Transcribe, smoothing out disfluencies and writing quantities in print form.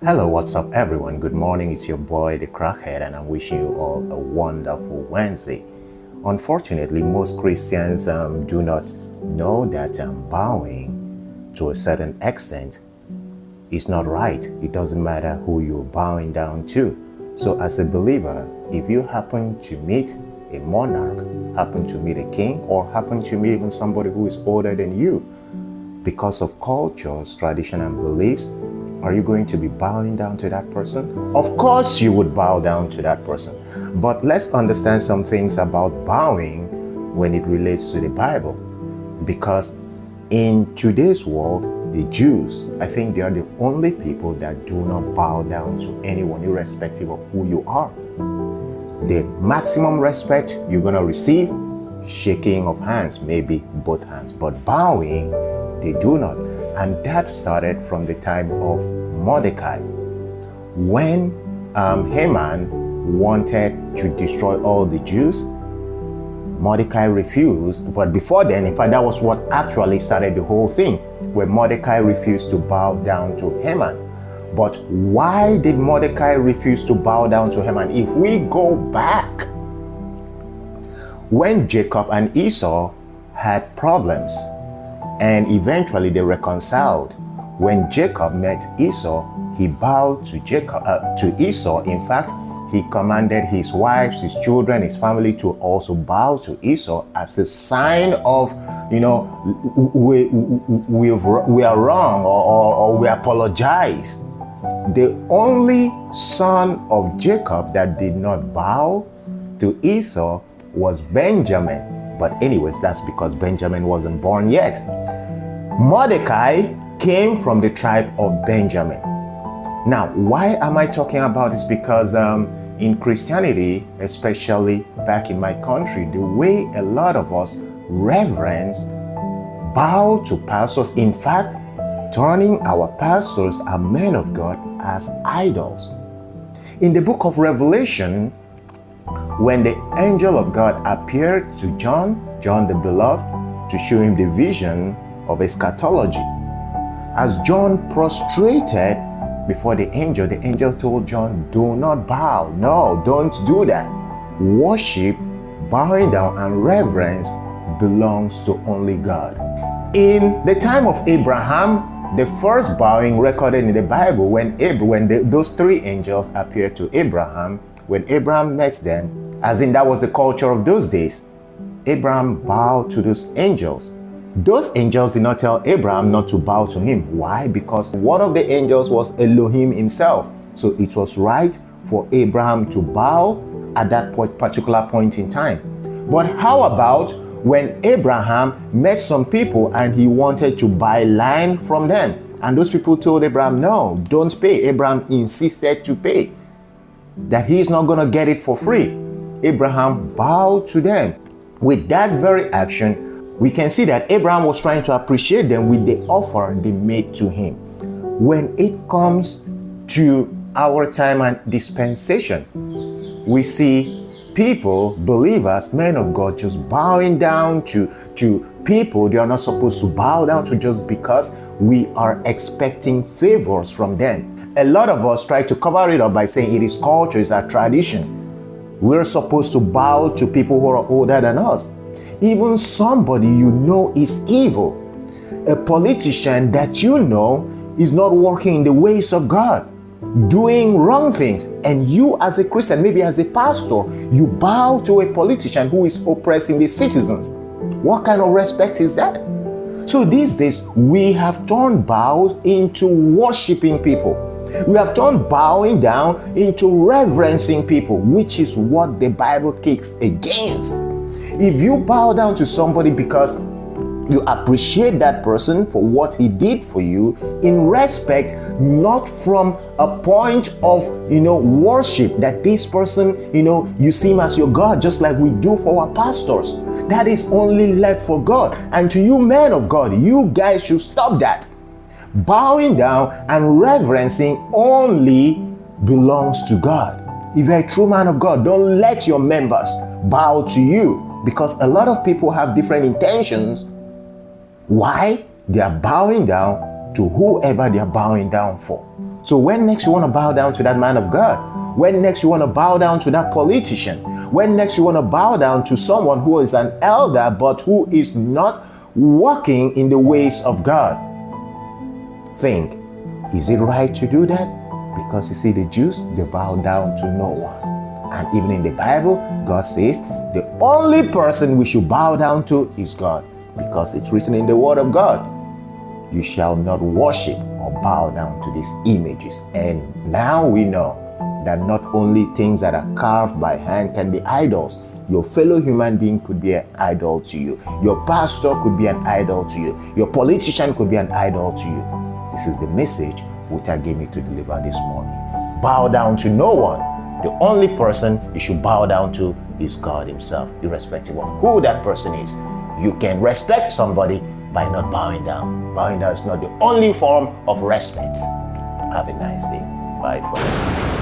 Hello, what's up everyone? Good morning, it's your boy the Crackhead and I'm wishing you all a wonderful Wednesday. Unfortunately, most Christians do not know that bowing to a certain extent is not right. It doesn't matter who you're bowing down to. So as a believer, if you happen to meet a monarch, happen to meet a king, or happen to meet even somebody who is older than you, because of cultures, tradition, and beliefs, are you going to be bowing down to that person? Of course you would bow down to that person. But let's understand some things about bowing when it relates to the Bible. Because in today's world, the Jews, I think they are the only people that do not bow down to anyone, irrespective of who you are. The maximum respect you're going to receive, shaking of hands, maybe both hands, but bowing, they do not. And that started from the time of Mordecai. When Haman wanted to destroy all the Jews, Mordecai refused. But before then, in fact, that was what actually started the whole thing, where Mordecai refused to bow down to Haman. But why did Mordecai refuse to bow down to Haman? If we go back, when Jacob and Esau had problems, and eventually they reconciled. When Jacob met Esau, he bowed to Esau. In fact, he commanded his wives, his children, his family to also bow to Esau as a sign of, we are wrong, or we apologize. The only son of Jacob that did not bow to Esau was Benjamin. But anyways, that's because Benjamin wasn't born yet. Mordecai came from the tribe of Benjamin. Now, why am I talking about this? Because in Christianity, especially back in my country, the way a lot of us reverence, bow to pastors, in fact, turning our pastors and men of God as idols. In the book of Revelation, when the angel of God appeared to John the beloved, to show him the vision of eschatology, as John prostrated before the angel told John, do not bow. No, don't do that. Worship, bowing down, and reverence belongs to only God. In the time of Abraham, the first bowing recorded in the Bible, when those three angels appeared to Abraham, when Abraham met them, as in that was the culture of those days, Abraham bowed to those angels. Those angels did not tell Abraham not to bow to him. Why? Because one of the angels was Elohim himself. So it was right for Abraham to bow at that particular point in time. But how about when Abraham met some people and he wanted to buy land from them? And those people told Abraham, no, don't pay. Abraham insisted to pay, that he is not going to get it for free. Abraham bowed to them. With that very action, we can see that Abraham was trying to appreciate them with the offer they made to him. When it comes to our time and dispensation, we see people, believers, men of God, just bowing down to people they are not supposed to bow down to, just because we are expecting favors from them. A lot of us try to cover it up by saying it is culture, it's a tradition. We're supposed to bow to people who are older than us. Even somebody you know is evil, a politician that you know is not working in the ways of God, doing wrong things, and you as a Christian, maybe as a pastor, you bow to a politician who is oppressing the citizens. What kind of respect is that? So these days, we have turned bows into worshiping people. We have turned bowing down into reverencing people, which is what the Bible kicks against. If you bow down to somebody because you appreciate that person for what he did for you, in respect, not from a point of, worship, that this person, you see him as your God, just like we do for our pastors. That is only left for God. And to you men of God, you guys should stop that. Bowing down and reverencing only belongs to God. If you're a true man of God, don't let your members bow to you, because a lot of people have different intentions. Why? They are bowing down to whoever they are bowing down for. So when next you want to bow down to that man of God? When next you want to bow down to that politician? When next you want to bow down to someone who is an elder but who is not walking in the ways of God? Think, is it right to do that? Because you see, the Jews, they bow down to no one. And even in the Bible, God says the only person we should bow down to is God, because it's written in the Word of God, you shall not worship or bow down to these images. And now we know that not only things that are carved by hand can be idols. Your fellow human being could be an idol to you. Your pastor could be an idol to you. Your politician could be an idol to you. This is the message Uta gave me to deliver this morning. Bow down to no one. The only person you should bow down to is God himself, irrespective of who that person is. You can respect somebody by not bowing down. Bowing down is not the only form of respect. Have a nice day. Bye for now.